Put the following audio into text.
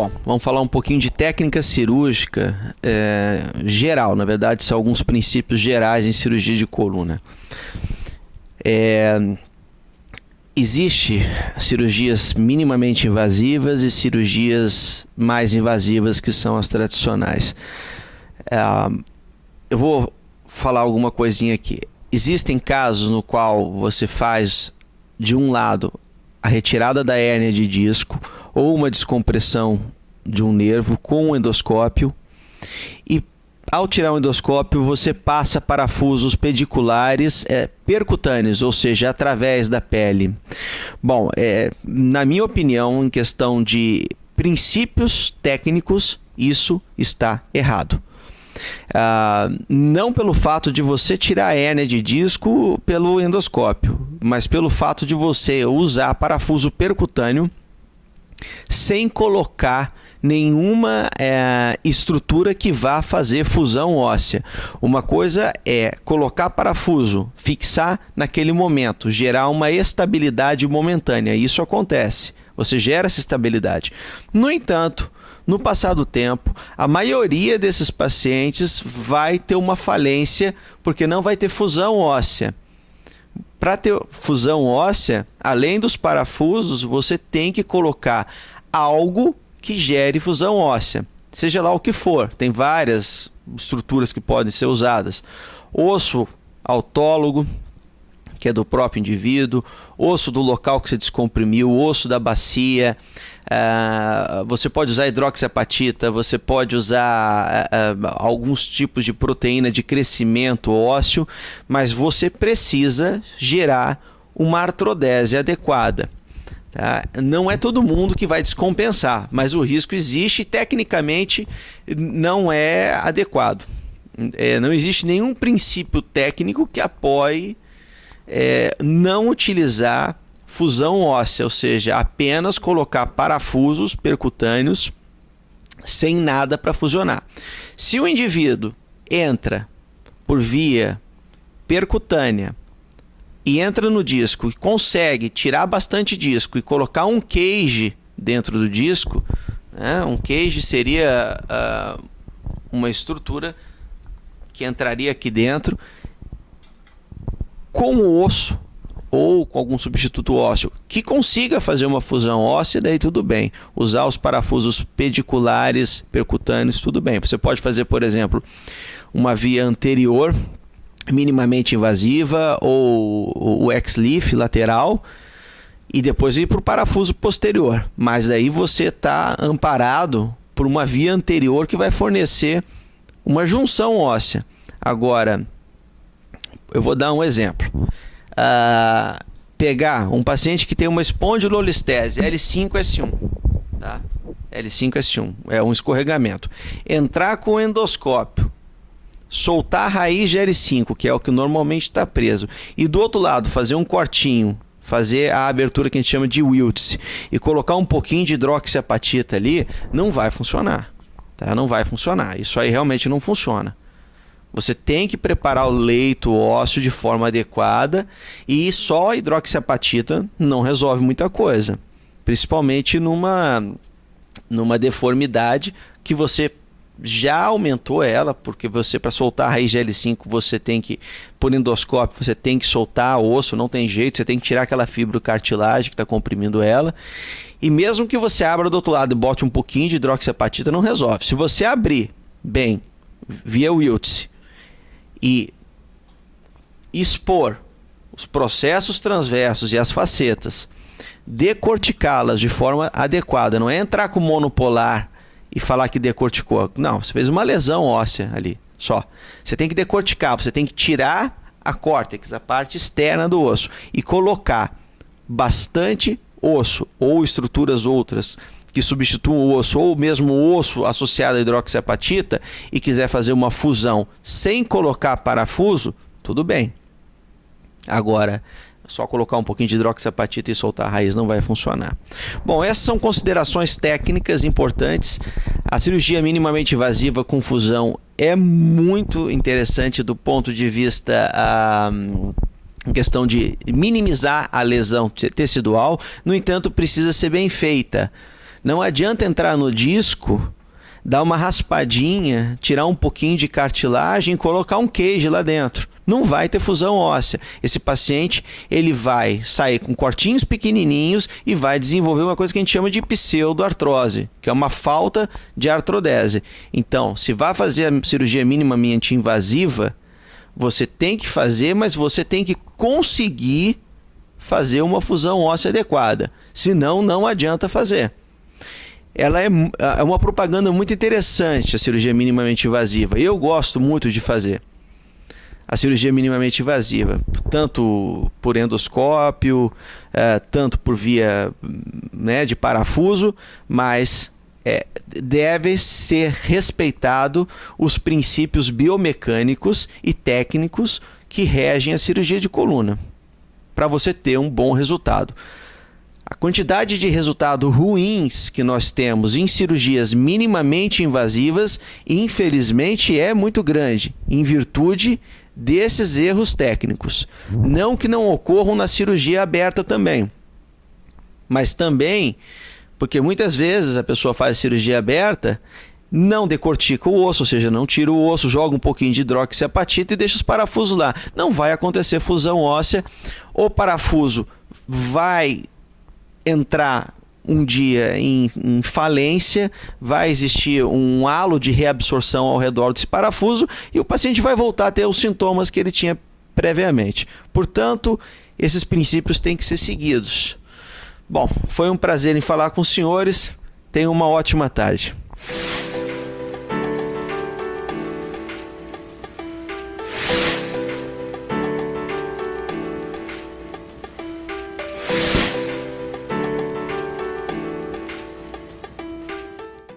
Bom, vamos falar um pouquinho de técnica cirúrgica geral. Na verdade, são alguns princípios gerais em cirurgia de coluna. Existe cirurgias minimamente invasivas e cirurgias mais invasivas, que são as tradicionais. Eu vou falar alguma coisinha aqui. Existem casos no qual você faz, de um lado, a retirada da hérnia de disco ou uma descompressão de um nervo com um endoscópio, e ao tirar o endoscópio você passa parafusos pediculares percutâneos, ou seja, através da pele. Bom, na minha opinião, em questão de princípios técnicos, isso está errado. Não pelo fato de você tirar a hérnia de disco pelo endoscópio, mas pelo fato de você usar parafuso percutâneo sem colocar nenhuma estrutura que vá fazer fusão óssea. Uma coisa é colocar parafuso, fixar naquele momento, gerar uma estabilidade momentânea. Isso acontece, você gera essa estabilidade. No entanto, no passar do tempo, a maioria desses pacientes vai ter uma falência porque não vai ter fusão óssea. Para ter fusão óssea, além dos parafusos, você tem que colocar algo que gere fusão óssea, seja lá o que for. Tem várias estruturas que podem ser usadas. Osso autólogo, que é do próprio indivíduo, osso do local que você descomprimiu, osso da bacia. Você pode usar hidroxiapatita, você pode usar alguns tipos de proteína de crescimento ósseo, mas você precisa gerar uma artrodese adequada. Tá? Não é todo mundo que vai descompensar, mas o risco existe e tecnicamente não é adequado. Não existe nenhum princípio técnico que apoie não utilizar fusão óssea, ou seja, apenas colocar parafusos percutâneos sem nada para fusionar. Se o indivíduo entra por via percutânea e entra no disco e consegue tirar bastante disco e colocar um cage dentro do disco, né? Um cage seria uma estrutura que entraria aqui dentro com o osso ou com algum substituto ósseo que consiga fazer uma fusão óssea, daí tudo bem. Usar os parafusos pediculares, percutâneos, tudo bem. Você pode fazer, por exemplo, uma via anterior minimamente invasiva ou o X-Leaf lateral e depois ir para o parafuso posterior. Mas aí você está amparado por uma via anterior que vai fornecer uma junção óssea. Agora, eu vou dar um exemplo. Pegar um paciente que tem uma espondilolistese L5-S1, tá? L5-S1 é um escorregamento. Entrar com o endoscópio, soltar a raiz de L5, que é o que normalmente está preso, e do outro lado fazer um cortinho, fazer a abertura que a gente chama de Wiltz e colocar um pouquinho de hidroxiapatita ali, não vai funcionar, tá? Não vai funcionar. Isso aí realmente não funciona. Você tem que preparar o leito ósseo de forma adequada e só a hidroxiapatita não resolve muita coisa, principalmente numa deformidade que você já aumentou ela, porque você, para soltar a raiz de L5, você tem que, por endoscópio, você tem que soltar o osso, não tem jeito, você tem que tirar aquela fibrocartilagem que está comprimindo ela. E mesmo que você abra do outro lado e bote um pouquinho de hidroxiapatita, não resolve. Se você abrir bem, via Wiltz, e expor os processos transversos e as facetas, decorticá-las de forma adequada, não é entrar com monopolar e falar que decorticou. Não, você fez uma lesão óssea ali, só. Você tem que decorticar, você tem que tirar a córtex, a parte externa do osso, e colocar bastante osso ou estruturas outras que substituam o osso, ou mesmo o osso associado à hidroxiapatita, e quiser fazer uma fusão sem colocar parafuso, tudo bem. Agora, só colocar um pouquinho de hidroxiapatita e soltar a raiz não vai funcionar. Bom, essas são considerações técnicas importantes. A cirurgia minimamente invasiva com fusão é muito interessante do ponto de vista em questão de minimizar a lesão tecidual. No entanto, precisa ser bem feita. Não adianta entrar no disco, dar uma raspadinha, tirar um pouquinho de cartilagem e colocar um queijo lá dentro. Não vai ter fusão óssea. Esse paciente ele vai sair com cortinhos pequenininhos e vai desenvolver uma coisa que a gente chama de pseudoartrose, que é uma falta de artrodese. Então, se vai fazer a cirurgia minimamente invasiva, você tem que fazer, mas você tem que conseguir fazer uma fusão óssea adequada. Senão, não adianta fazer. Ela é uma propaganda muito interessante, a cirurgia minimamente invasiva. Eu gosto muito de fazer a cirurgia minimamente invasiva, tanto por endoscópio, tanto por via, né, de parafuso, mas deve ser respeitado os princípios biomecânicos e técnicos que regem a cirurgia de coluna, para você ter um bom resultado. A quantidade de resultados ruins que nós temos em cirurgias minimamente invasivas, infelizmente, é muito grande, em virtude desses erros técnicos. Não que não ocorram na cirurgia aberta também, mas também porque muitas vezes a pessoa faz cirurgia aberta, não decortica o osso, ou seja, não tira o osso, joga um pouquinho de hidroxiapatita e deixa os parafusos lá. Não vai acontecer fusão óssea, o parafuso vai entrar um dia em falência, vai existir um halo de reabsorção ao redor desse parafuso e o paciente vai voltar a ter os sintomas que ele tinha previamente. Portanto, esses princípios têm que ser seguidos. Bom, foi um prazer em falar com os senhores. Tenham uma ótima tarde.